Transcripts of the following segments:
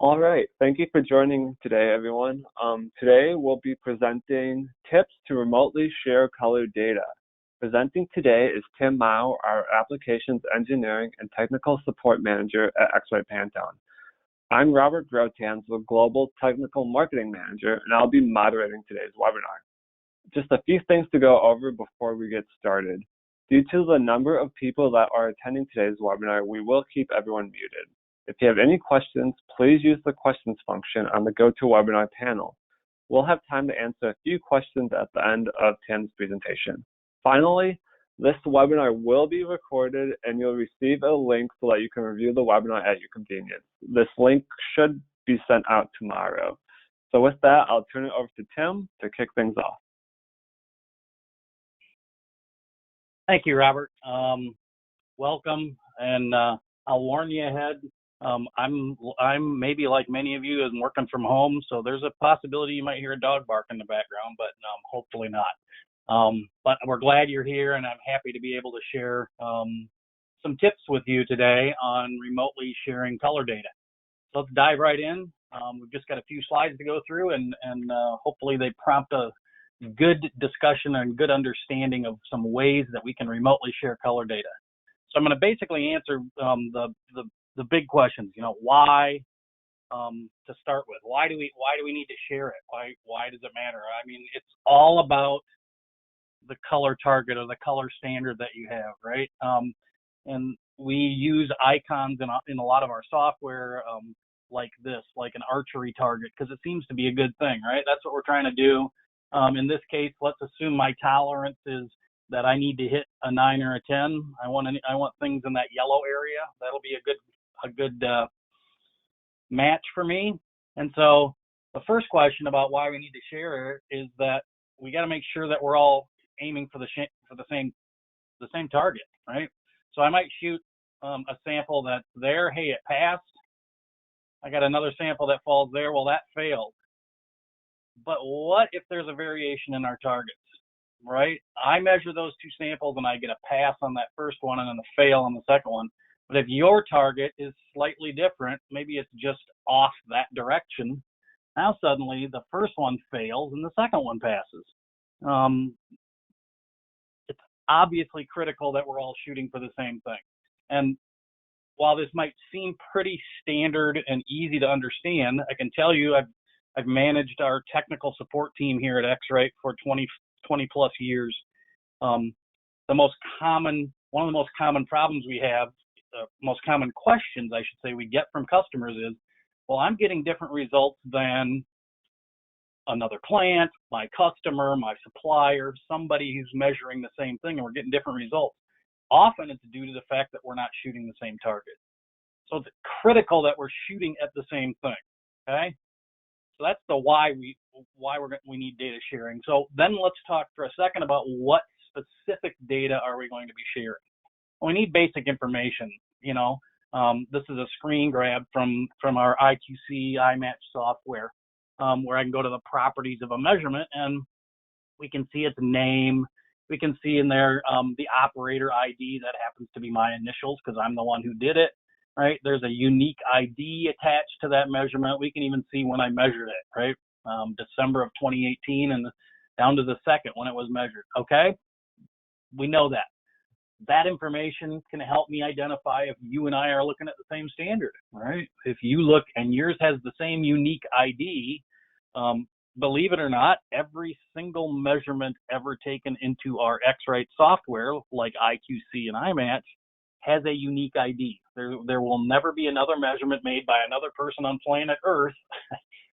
All right, thank you for joining today, everyone. Today we'll be presenting tips to remotely share color data. Presenting today is Tim Mouw, our Applications Engineering and Technical Support Manager at X-Rite Pantone. I'm Robert Grotans, the Global Technical Marketing Manager, and I'll be moderating today's webinar. Just a few things to go over before we get started. Due to the number of people that are attending today's webinar, we will keep everyone muted. If you have any questions, please use the questions function on the GoToWebinar panel. We'll have time to answer a few questions at the end of Tim's presentation. Finally, this webinar will be recorded and you'll receive a link so that you can review the webinar at your convenience. This link should be sent out tomorrow. So with that, I'll turn it over to Tim to kick things off. Thank you, Robert. Welcome, and I'll warn you ahead. I'm maybe like many of you, I'm working from home, so there's a possibility you might hear a dog bark in the background, but hopefully not. But we're glad you're here, and I'm happy to be able to share some tips with you today on remotely sharing color data. So let's dive right in. We've just got a few slides to go through, and hopefully they prompt a good discussion and good understanding of some ways that we can remotely share color data. So I'm going to basically answer the big questions. Why? To start with, why do we need to share it? Why does it matter? I mean, it's all about the color target or the color standard that you have, right? And we use icons in a lot of our software, like this, like an archery target, because it seems to be a good thing, right? That's what we're trying to do. In this case, let's assume my tolerance is that I need to hit a 9 or a 10. I want things in that yellow area. That'll be a good match for me. And so the first question about why we need to share it is that we got to make sure that we're all aiming for the same target, right? So I might shoot a sample that's there. Hey, it passed. I got another sample that falls there. Well, that failed. But what if there's a variation in our targets, right? I measure those two samples and I get a pass on that first one and then a fail on the second one. But if your target is slightly different, maybe it's just off that direction, now suddenly the first one fails and the second one passes. It's obviously critical that we're all shooting for the same thing. And while this might seem pretty standard and easy to understand, I can tell you I've managed our technical support team here at X-Rite for 20 plus years. One of the most common problems we have, most common questions, I should say, we get from customers is, well, I'm getting different results than another plant, my customer, my supplier, somebody who's measuring the same thing, and we're getting different results. Often it's due to the fact that we're not shooting the same target. So it's critical that we're shooting at the same thing, okay? So that's the why we need data sharing. So then let's talk for a second about what specific data are we going to be sharing. Well, we need basic information. This is a screen grab from our IQC iMatch software, where I can go to the properties of a measurement and we can see its name. We can see in there the operator ID. That happens to be my initials because I'm the one who did it. Right? There's a unique ID attached to that measurement. We can even see when I measured it, right? December of 2018 and down to the second when it was measured. Okay? We know that. That information can help me identify if you and I are looking at the same standard, right? If you look and yours has the same unique ID, believe it or not, every single measurement ever taken into our X-Rite software, like IQC and iMatch, has a unique ID. There will never be another measurement made by another person on planet Earth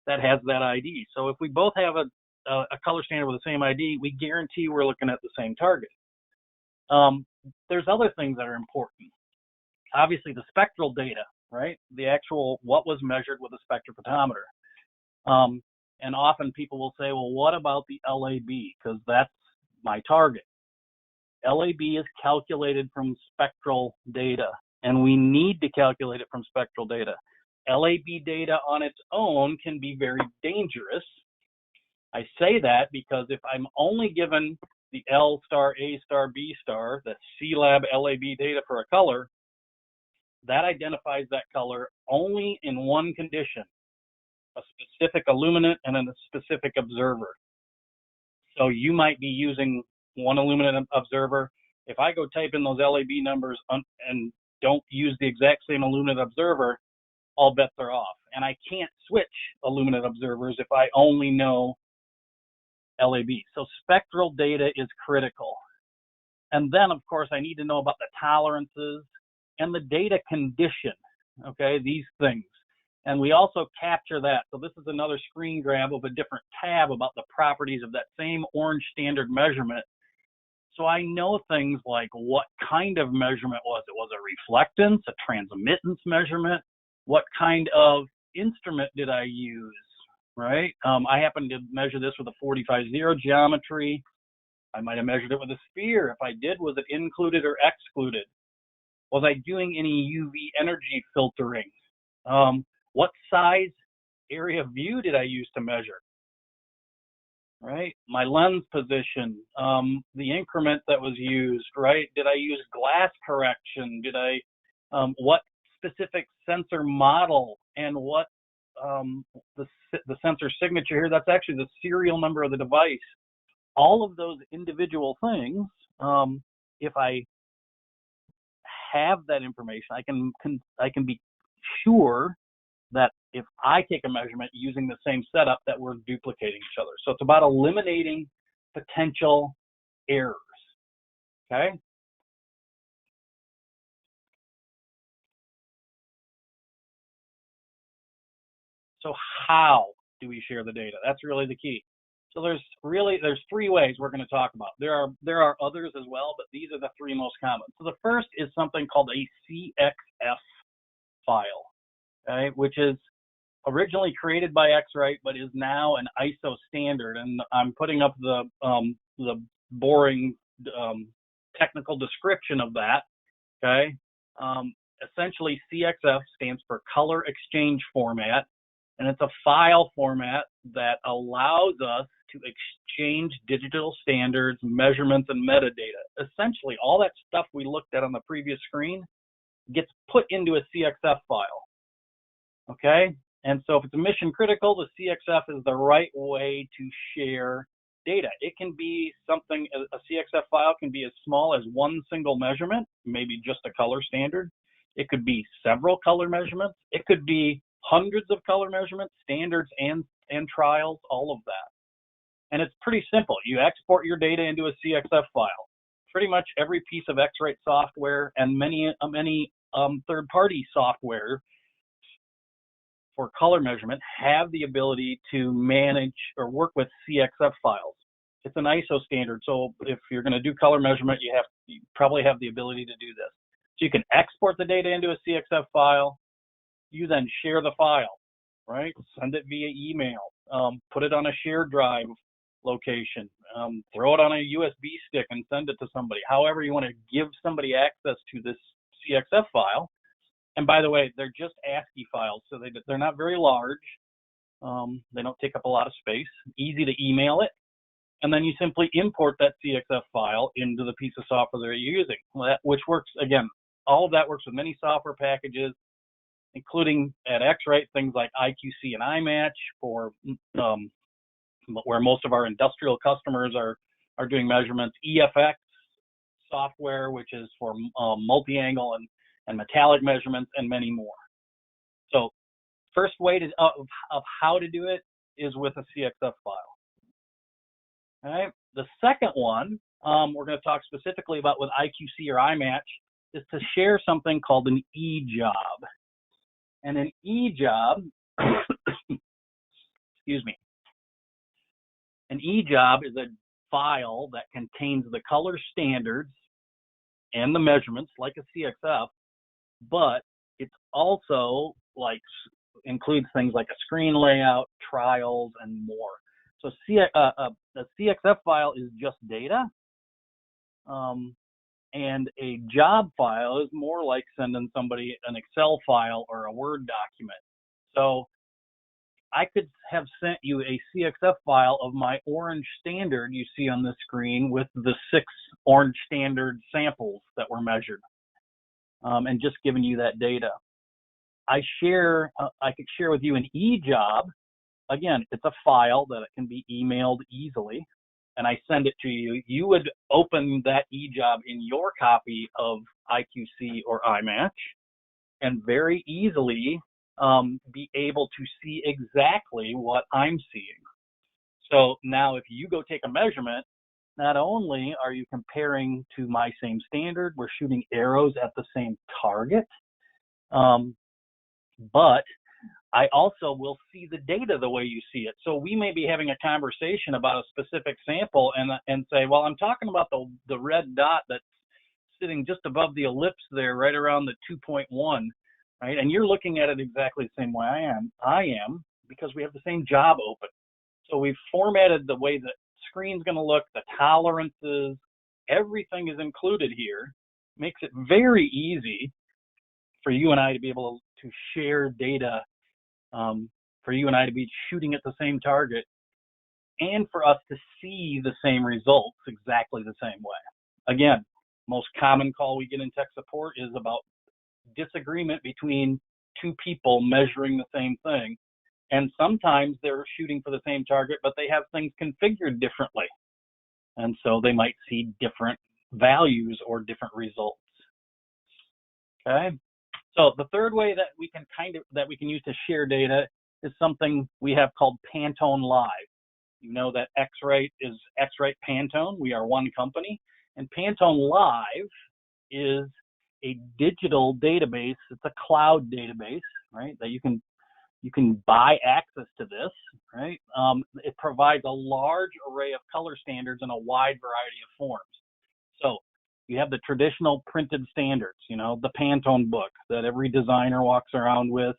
that has that ID. So if we both have a color standard with the same ID, we guarantee we're looking at the same target. There's other things that are important. Obviously, the spectral data, right? The actual what was measured with a spectrophotometer. And often people will say, well, what about the LAB? Because that's my target. LAB is calculated from spectral data, and we need to calculate it from spectral data. LAB data on its own can be very dangerous. I say that because if I'm only given the L star, A star, B star, the C-Lab LAB data for a color, that identifies that color only in one condition, a specific illuminant and a specific observer. So you might be using one illuminant observer. If I go type in those LAB numbers and don't use the exact same illuminant observer, all bets are off. And I can't switch illuminant observers if I only know LAB. So spectral data is critical. And then, of course, I need to know about the tolerances and the data condition, okay, these things. And we also capture that. So this is another screen grab of a different tab about the properties of that same orange standard measurement. So I know things like what kind of measurement was it. Was it reflectance, a transmittance measurement? What kind of instrument did I use, right? I happen to measure this with a 45-0 geometry. I might have measured it with a sphere. If I did, was it included or excluded? Was I doing any UV energy filtering? What size area of view did I use to measure? Right? My lens position, the increment that was used, right? Did I use glass correction? Did I, what specific sensor model and what, the sensor signature here, that's actually the serial number of the device. All of those individual things, if I have that information, I can be sure that if I take a measurement using the same setup, that we're duplicating each other. So it's about eliminating potential errors, okay? So how do we share the data? That's really the key. So there's three ways we're going to talk about. There are others as well, but these are the three most common. So the first is something called a CXF file, okay, which is originally created by X-Rite, but is now an ISO standard. And I'm putting up the boring technical description of that, okay? Essentially, CXF stands for Color Exchange Format, and it's a file format that allows us to exchange digital standards, measurements, and metadata. Essentially, all that stuff we looked at on the previous screen gets put into a CXF file, okay? And so if it's mission critical, the CXF is the right way to share data. It can be something, a CXF file can be as small as one single measurement, maybe just a color standard. It could be several color measurements. It could be hundreds of color measurements, standards and trials, all of that. And it's pretty simple. You export your data into a CXF file. Pretty much every piece of X-Rite software and many third-party software for color measurement have the ability to manage or work with CXF files. It's an ISO standard, so if you're going to do color measurement, you probably have the ability to do this. So you can export the data into a CXF file. You then share the file, right? Send it via email, put it on a shared drive location, throw it on a USB stick and send it to somebody. However you want to give somebody access to this CXF file. And by the way, they're just ASCII files, so they're not very large. They don't take up a lot of space. Easy to email it. And then you simply import that CXF file into the piece of software that you're using, which works, again, all of that works with many software packages, including at X-Rite, things like IQC and iMatch for where most of our industrial customers are doing measurements, EFX software, which is for multi-angle and metallic measurements, and many more. So first way of how to do it is with a CXF file. All right. The second one we're going to talk specifically about with IQC or iMatch is to share something called an eJob. And an eJob, excuse me, an eJob is a file that contains the color standards and the measurements like a CXF, but it's also includes things like a screen layout, trials, and more. So the CXF file is just data, and a job file is more like sending somebody an Excel file or a Word document. So I could have sent you a CXF file of my orange standard you see on the screen with the 6 orange standard samples that were measured, and just giving you that data. I could share with you an eJob again, it's a file that can be emailed easily, and I send it to you. You would open that eJob in your copy of IQC or iMatch and very easily be able to see exactly what I'm seeing. So now if you go take a measurement, not only are you comparing to my same standard, we're shooting arrows at the same target, but I also will see the data the way you see it. So we may be having a conversation about a specific sample and say, well, I'm talking about the red dot that's sitting just above the ellipse there, right around the 2.1, right? And you're looking at it exactly the same way I am, because we have the same job open. So we've formatted the way the screen's going to look, the tolerances, everything is included here. Makes it very easy for you and I to be able to share data, for you and I to be shooting at the same target, and for us to see the same results exactly the same way. Again, most common call we get in tech support is about disagreement between two people measuring the same thing. And sometimes they're shooting for the same target, but they have things configured differently. And so they might see different values or different results. Okay. So the third way that we can use to share data is something we have called Pantone Live. You know that X-Rite is X-Rite Pantone. We are one company. And Pantone Live is a digital database. It's a cloud database, right? That you can buy access to this, right? It provides a large array of color standards in a wide variety of forms. So you have the traditional printed standards, you know, the Pantone book that every designer walks around with.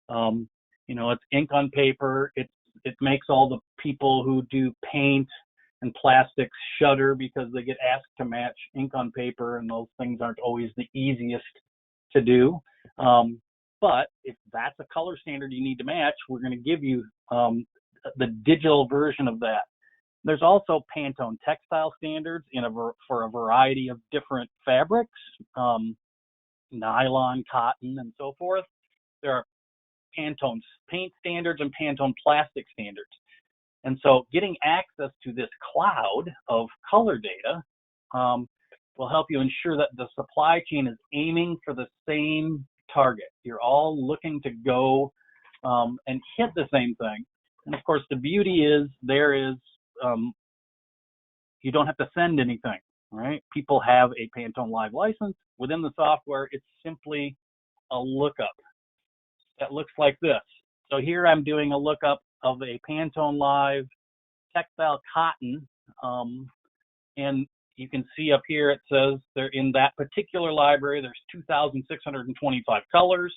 You know, it's ink on paper. It makes all the people who do paint and plastics shudder because they get asked to match ink on paper, and those things aren't always the easiest to do. But if that's a color standard you need to match, we're going to give you the digital version of that. There's also Pantone textile standards for a variety of different fabrics, nylon, cotton, and so forth. There are Pantone paint standards and Pantone plastic standards. And so getting access to this cloud of color data will help you ensure that the supply chain is aiming for the same target. You're all looking to go and hit the same thing. And of course, the beauty is you don't have to send anything, right? People have a Pantone Live license. Within the software, it's simply a lookup that looks like this. So here I'm doing a lookup of a Pantone Live textile cotton, and you can see up here it says they're in that particular library. There's 2,625 colors.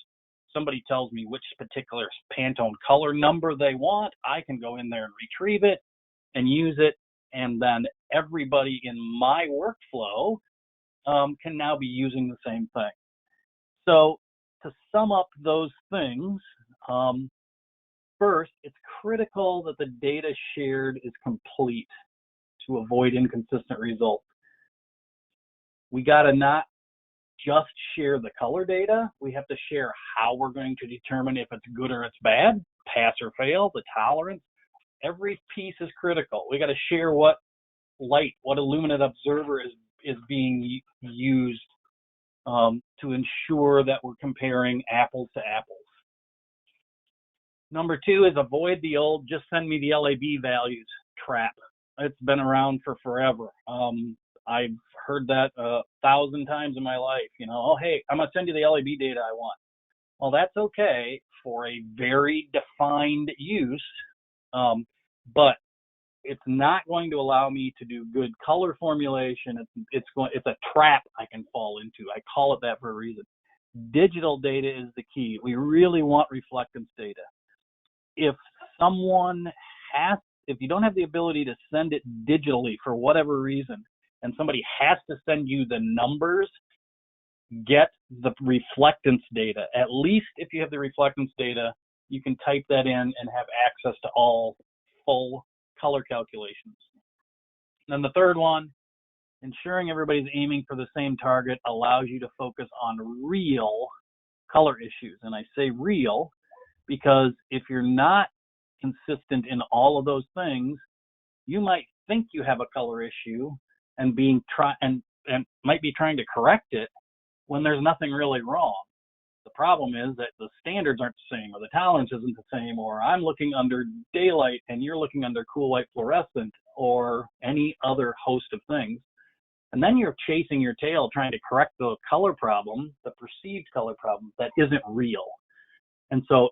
Somebody tells me which particular Pantone color number they want. I can go in there and retrieve it and use it, and then everybody in my workflow can now be using the same thing. So to sum up those things, first, it's critical that the data shared is complete to avoid inconsistent results. We got to not just share the color data. We have to share how we're going to determine if it's good or it's bad, pass or fail, the tolerance. Every piece is critical. We got to share what light, what illuminant observer is being used to ensure that we're comparing apples to apples. Number two is avoid the old just send me the LAB values trap. It's been around for forever. I've heard that 1,000 times in my life. You know, oh, hey, I'm going to send you the LAB data I want. Well, that's okay for a very defined use, but it's not going to allow me to do good color formulation. It's a trap I can fall into. I call it that for a reason. Digital data is the key. We really want reflectance data. If you don't have the ability to send it digitally for whatever reason, and somebody has to send you the numbers, get the reflectance data. At least if you have the reflectance data, you can type that in and have access to all full color calculations. And then the third one, ensuring everybody's aiming for the same target allows you to focus on real color issues. And I say real because if you're not consistent in all of those things, you might think you have a color issue and might be trying to correct it when there's nothing really wrong. The problem is that the standards aren't the same, or the tolerance isn't the same, or I'm looking under daylight and you're looking under cool light fluorescent, or any other host of things. And then you're chasing your tail trying to correct the color problem, the perceived color problem that isn't real. And so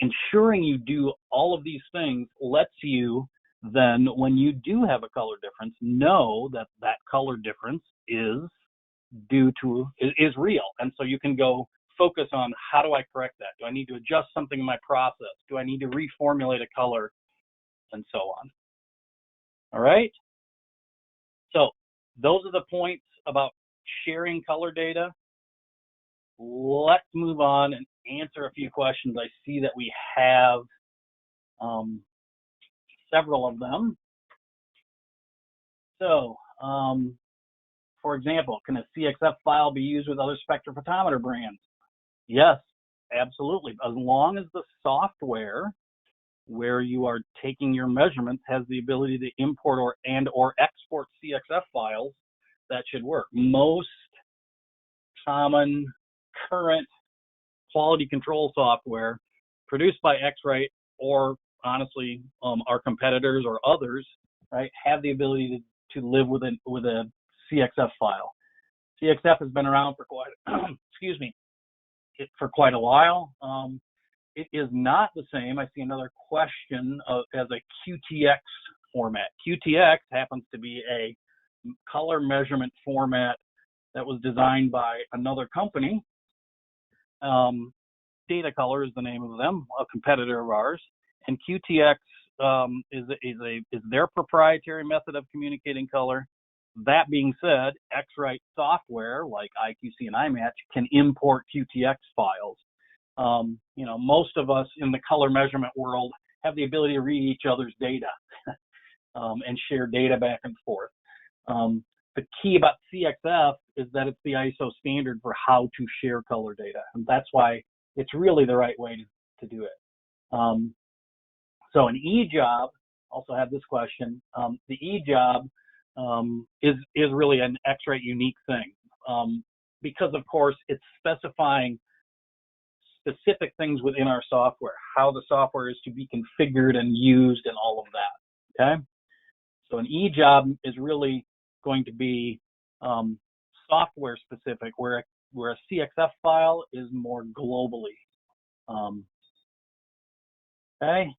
ensuring you do all of these things lets you then, when you do have a color difference, know that that color difference is real. And so you can go focus on, how do I correct that? Do I need to adjust something in my process? Do I need to reformulate a color? And so on. All right. So those are the points about sharing color data. Let's move on and answer a few questions. I see that we have several of them. So, for example, can a CXF file be used with other spectrophotometer brands? Yes, absolutely. As long as the software where you are taking your measurements has the ability to import or export CXF files, that should work. Most common current quality control software produced by X-Rite, or honestly, our competitors or others, right, have the ability to live with a CXF file. CXF has been around for quite a while. It is not the same. I see another question as a QTX format. QTX happens to be a color measurement format that was designed by another company. Data Color is the name of them, a competitor of ours. And QTX is their proprietary method of communicating color. That being said, X-Rite software like IQC and iMatch can import QTX files. Most of us in the color measurement world have the ability to read each other's data and share data back and forth. The key about CXF is that it's the ISO standard for how to share color data, and that's why it's really the right way to do it. So an eJob, also have this question. The eJob is really an X-Rite unique thing because, of course, it's specifying specific things within our software, how the software is to be configured and used and all of that, okay? So an eJob is really going to be software specific, where a CXF file is more globally. Okay,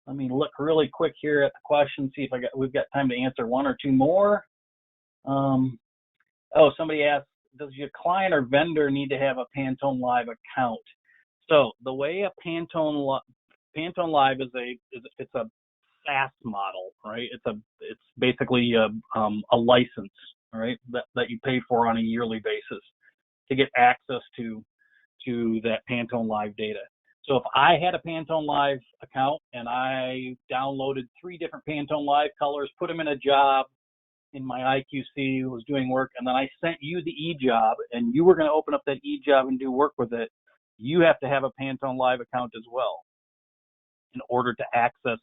let me look really quick here at the question, see if we've got time to answer one or two more. Somebody asked, does your client or vendor need to have a Pantone Live account? So the way a Pantone Live is it's a SaaS model, right? It's basically a license, right? That you pay for on a yearly basis to get access to that Pantone Live data. So if I had a Pantone Live account and I downloaded 3 different Pantone Live colors, put them in a job in my IQC, was doing work, and then I sent you the eJob, and you were going to open up that eJob and do work with it, you have to have a Pantone Live account as well in order to access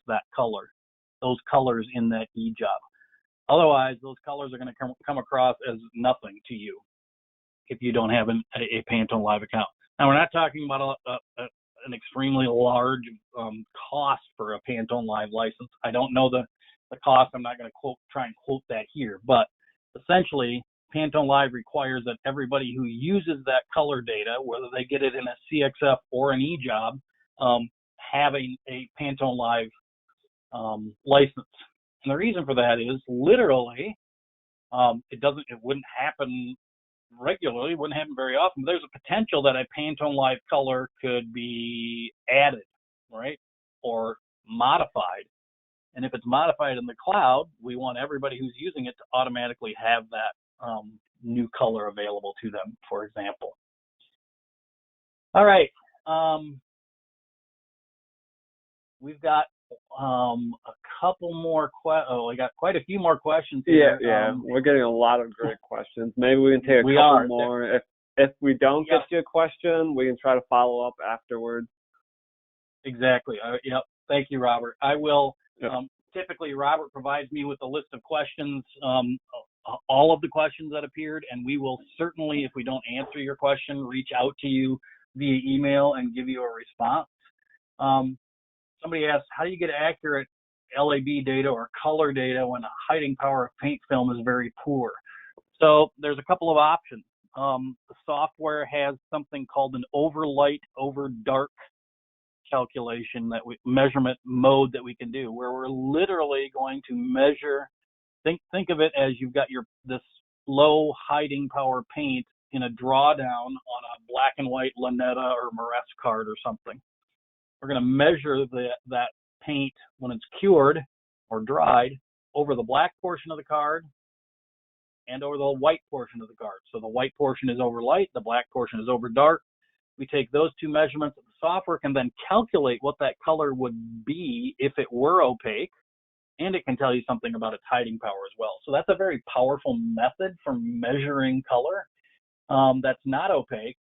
those colors in that eJob. Otherwise, those colors are going to come across as nothing to you if you don't have a Pantone Live account. Now, we're not talking about an extremely large cost for a Pantone Live license. I don't know the cost. I'm not going to try and quote that here, but essentially, Pantone Live requires that everybody who uses that color data, whether they get it in a CXF or an eJob, have a Pantone Live license. And the reason for that is literally, it wouldn't happen regularly, wouldn't happen very often, but there's a potential that a Pantone Live color could be added, right, or modified. And if it's modified in the cloud, we want everybody who's using it to automatically have that new color available to them, for example. All right. We've got a couple more we got quite a few more questions here. Yeah, we're getting a lot of great questions. Maybe we can take a couple more. If we don't get to a question, we can try to follow up afterwards. Exactly. Yep. Thank you, Robert. I will. Yep. Typically, Robert provides me with a list of questions, all of the questions that appeared, and we will certainly, if we don't answer your question, reach out to you via email and give you a response. Somebody asked, how do you get accurate LAB data or color data when the hiding power of paint film is very poor? So there's a couple of options. The software has something called an overlight, overdark calculation measurement mode that we can do, where we're literally going to measure. Think of it as you've got this low hiding power paint in a drawdown on a black and white Lanetta or Moresque card or something. We're going to measure that paint when it's cured or dried over the black portion of the card and over the white portion of the card. So the white portion is over light, the black portion is over dark. We take those two measurements. The software can then calculate what that color would be if it were opaque, and it can tell you something about its hiding power as well. So that's a very powerful method for measuring color that's not opaque,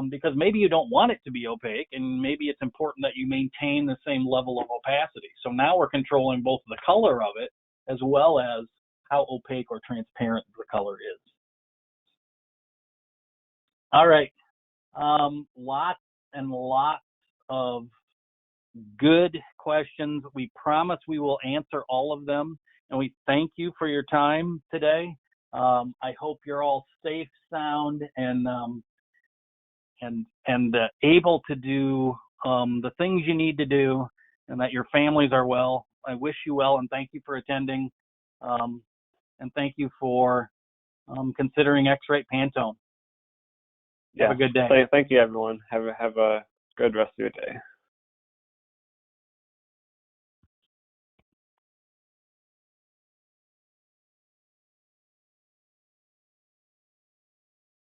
because maybe you don't want it to be opaque, and maybe it's important that you maintain the same level of opacity. So now we're controlling both the color of it as well as how opaque or transparent the color is. All right. Lots and lots of good questions. We promise we will answer all of them, and we thank you for your time today. I hope you're all safe, sound, and able to do the things you need to do, and that your families are well. I wish you well, and thank you for attending, and thank you for considering X-Rite Pantone. Yeah. Have a good day. Thank you, everyone. Have a good rest of your day.